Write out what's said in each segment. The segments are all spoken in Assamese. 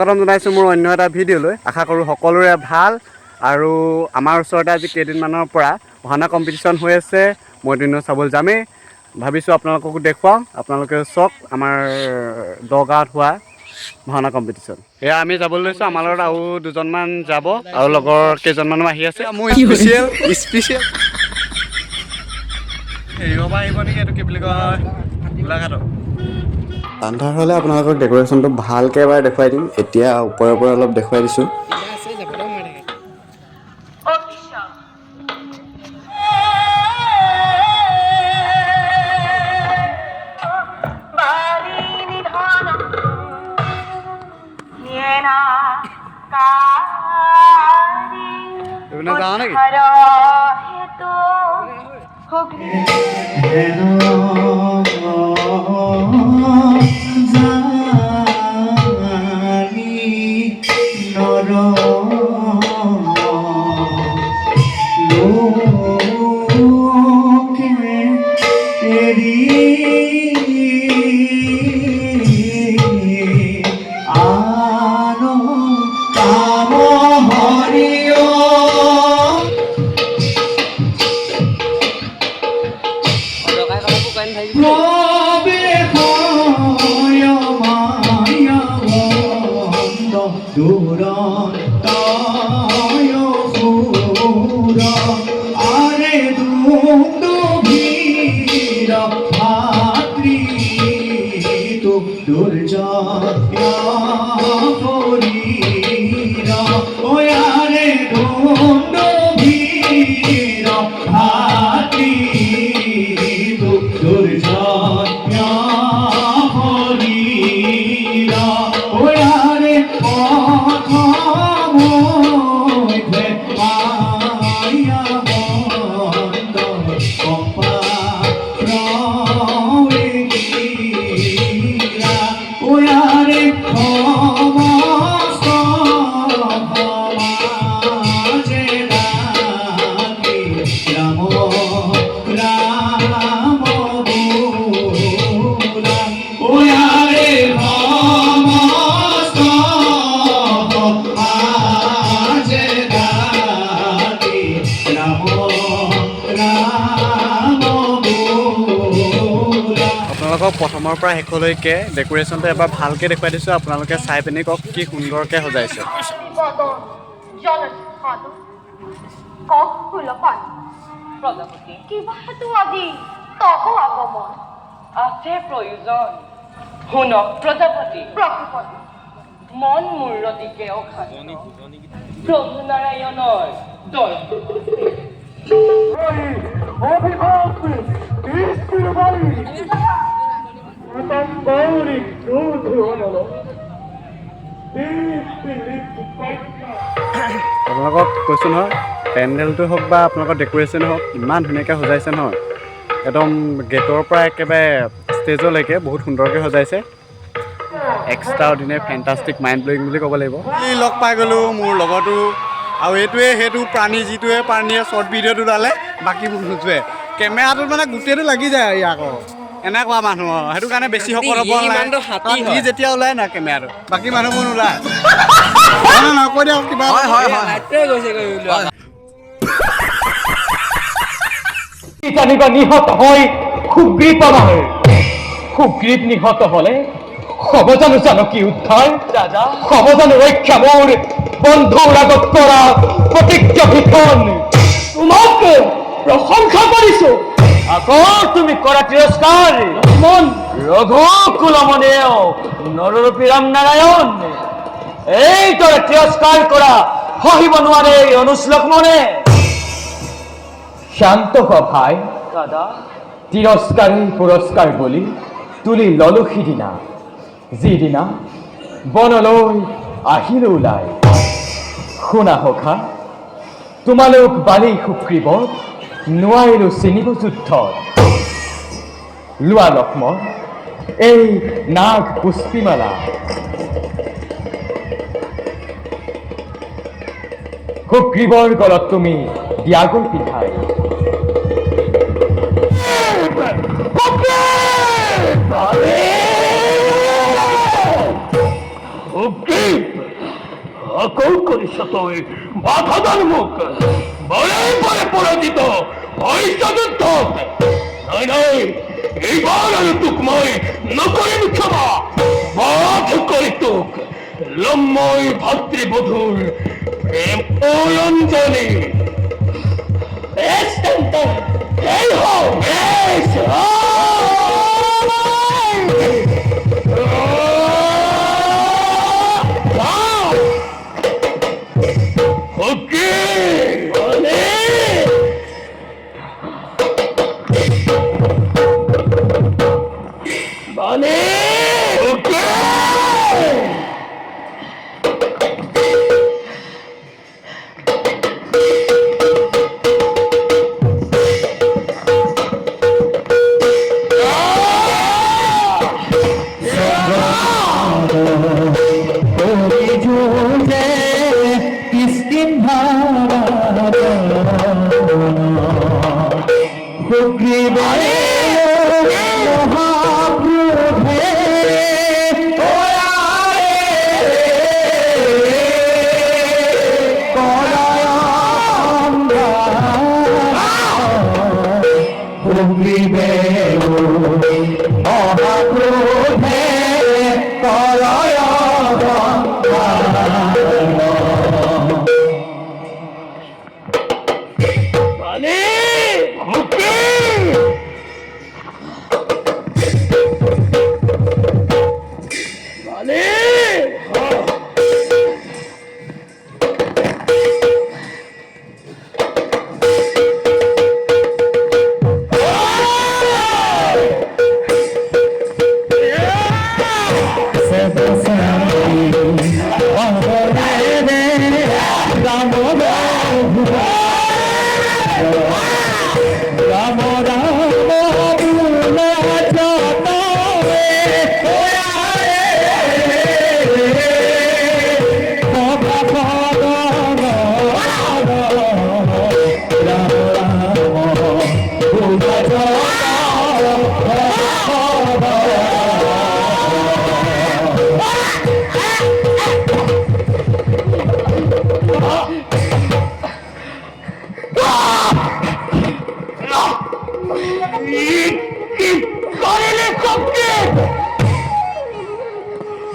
স্বাগতম জনাইছোঁ মোৰ অন্য এটা ভিডিঅ'লৈ। আশা কৰোঁ সকলোৰে ভাল। আৰু আমাৰ ওচৰতে আজি কেইদিনমানৰ পৰা ভাওনা কম্পিটিশ্যন হৈ আছে। মই দিনো চাবলৈ যামেই ভাবিছোঁ, আপোনালোককো দেখুৱাওঁ। আপোনালোকে চাওক আমাৰ দগাঁৱত হোৱা ভাওনা কম্পিটিশ্যন। এয়া আমি যাবলৈ লৈছোঁ। আমাৰ লগত আৰু দুজনমান যাব আৰু লগৰ কেইজনমানো আহি আছে। মোৰ স্পেচিয়েল হেৰিয়ৰ পৰা আহিব নেকি, এইটো কি বুলি কয়, গোলাঘাটৰ। আন্ধাৰ হ'লে আপোনালোকক ডেক'ৰেশ্যনটো ভালকৈ এবাৰ দেখুৱাই দিম। এতিয়া ওপৰে ওপৰে অলপ দেখুৱাই দিছোঁ। যাওঁ নেকি? আপোনালোকক প্ৰথমৰ পৰা শেষলৈকে ডেক'ৰেশ্যনটো এবাৰ ভালকৈ দেখুৱাই দিছোঁ। আপোনালোকে চাই পিনি কওক কি সুন্দৰকৈ সজাইছে। শুনক প্ৰজাপতি, মন মূৰ্তিকে প্ৰভু নাৰায়ণৰ আপোনালোকক কৈছোঁ নহয়, পেণ্ডেলটো হওক বা আপোনালোকৰ ডেক'ৰেশ্যনে হওক, ইমান ধুনীয়াকৈ সজাইছে নহয়। একদম গেটৰ পৰা একেবাৰে ষ্টেজলৈকে বহুত সুন্দৰকৈ সজাইছে। Extra ordinary fantastic mind blowing বুলি ক'ব লাগিব। লগ পাই গ'লোঁ মোৰ লগতো, আৰু এইটোৱে সেইটো প্ৰাণী, যিটোৱে প্ৰাণীয়ে শ্বৰ্ট ভিডিঅ'টো ওলালে বাকীবোৰ নোযোৱে। কেমেৰাটোত মানে গোটেইটো লাগি যায় আৰু আকৌ এনেকুৱা মানুহ, সেইটো কাৰণে বেছি শকত হ'ব নালাগে। যেতিয়া ওলাই না কেমেৰাটো, বাকী মানুহবোৰ নোলায়। কৈ দিয়ক কিবা। নিহত হয় সুগ্ৰীৱ নহয়। সুগ্ৰীৱ নিহত হলে হব জানো জানকী উদ্ধাৰ? হব জানো ৰক্ষা মোৰ বন্ধুৰ আগত কৰা প্ৰতিজ্ঞা ভিষণ? তোমাক প্ৰশংসা কৰিছো, আকৌ তুমি কৰা তিৰস্কাৰ। মন ৰঘুকুলমনেও নৰৰূপী ৰাম নাৰায়ণ, এইদৰে তিৰস্কাৰ কৰা সহিব নোৱাৰে অনুশ্লোক মনে। শান্ত হোৱা ভাই, তিৰস্কাৰেই পুৰস্কাৰ বুলি তুলি ললো সিদিনা, যিদিনা বনলৈ আহিলো ওলাই। শুনা সখা, তোমালোক বালি সুগ্ৰীৱক নোৱাৰিলো চিনিব যুদ্ধত। লোৱা লক্ষ্মণ এই নাগ পুষ্পিমালা, সুগ্ৰীৱৰ গলত তুমি দিয়াগৈ পিন্ধাই। সুগ্ৰীৱ আকৌ কৰিছ তই বাধাদান মোক বৰে বৰে পৰাজিত হৈছ যুদ্ধত নাই নাই এইবাৰ আৰু তোক মই নকৰিম ক্ষমা বাধ কৰি তোক লম মই ভাতৃবধূৰ প্ৰেম অঞ্জলি বেশ তেন্তে এই হও বেশ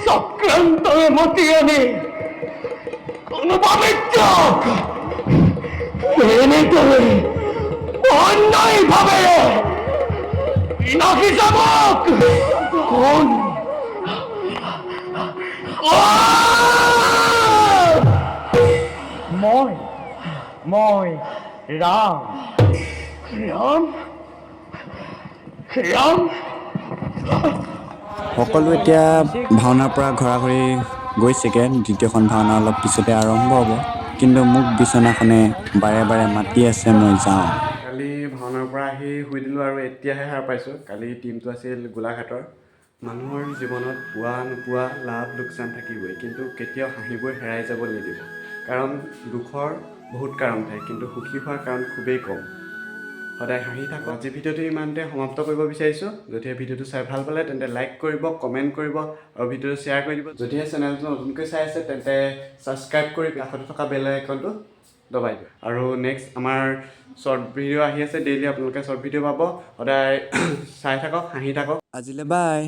চক্রান্তরে মতি আমি কোনোভাবে চোখ এনে তুই অন্যায় ভাবে নাকি যাবক কোন মই ৰাম ৰাম ৰাম সকলো এতিয়া ভাওনাৰ পৰা ঘৰা ঘৰি গৈছেগৈ। দ্বিতীয়খন ভাওনা অলপ পিছতে আৰম্ভ হ'ব, কিন্তু মোক বিচনাখনে বাৰে বাৰে মাতি আছে মই যাওঁ। কালি ভাওনাৰ পৰা আহি শুই দিলোঁ আৰু এতিয়াহে সাৰ পাইছোঁ। কালি টিমটো আছিল গোলাঘাটৰ। মানুহৰ জীৱনত পোৱা নোপোৱা লাভ লোকচান থাকিবই, কিন্তু কেতিয়াও হাঁহিবই হেৰাই যাব নিদিব। কাৰণ দুখৰ বহুত কাৰণ থাকে, কিন্তু সুখী হোৱাৰ কাৰণ খুবেই কম। সদায় হাঁহি থাকক। আজি ভিডিঅ'টো ইমানতে সমাপ্ত কৰিব বিচাৰিছোঁ। যদিহে ভিডিঅ'টো চাই ভাল পালে তেন্তে লাইক কৰিব, কমেণ্ট কৰিব আৰু ভিডিঅ'টো শ্বেয়াৰ কৰি দিব। যদিহে চেনেলটো নতুনকৈ চাই আছে তেন্তে ছাবস্ক্ৰাইব কৰি কাষতে থকা বেল আইকনটো দবাই দিব। আৰু নেক্সট আমাৰ শ্বৰ্ট ভিডিঅ' আহি আছে, ডেইলি আপোনালোকে শ্বৰ্ট ভিডিঅ' পাব। সদায় চাই থাকক, হাঁহি থাকক। আজিলৈ বাই।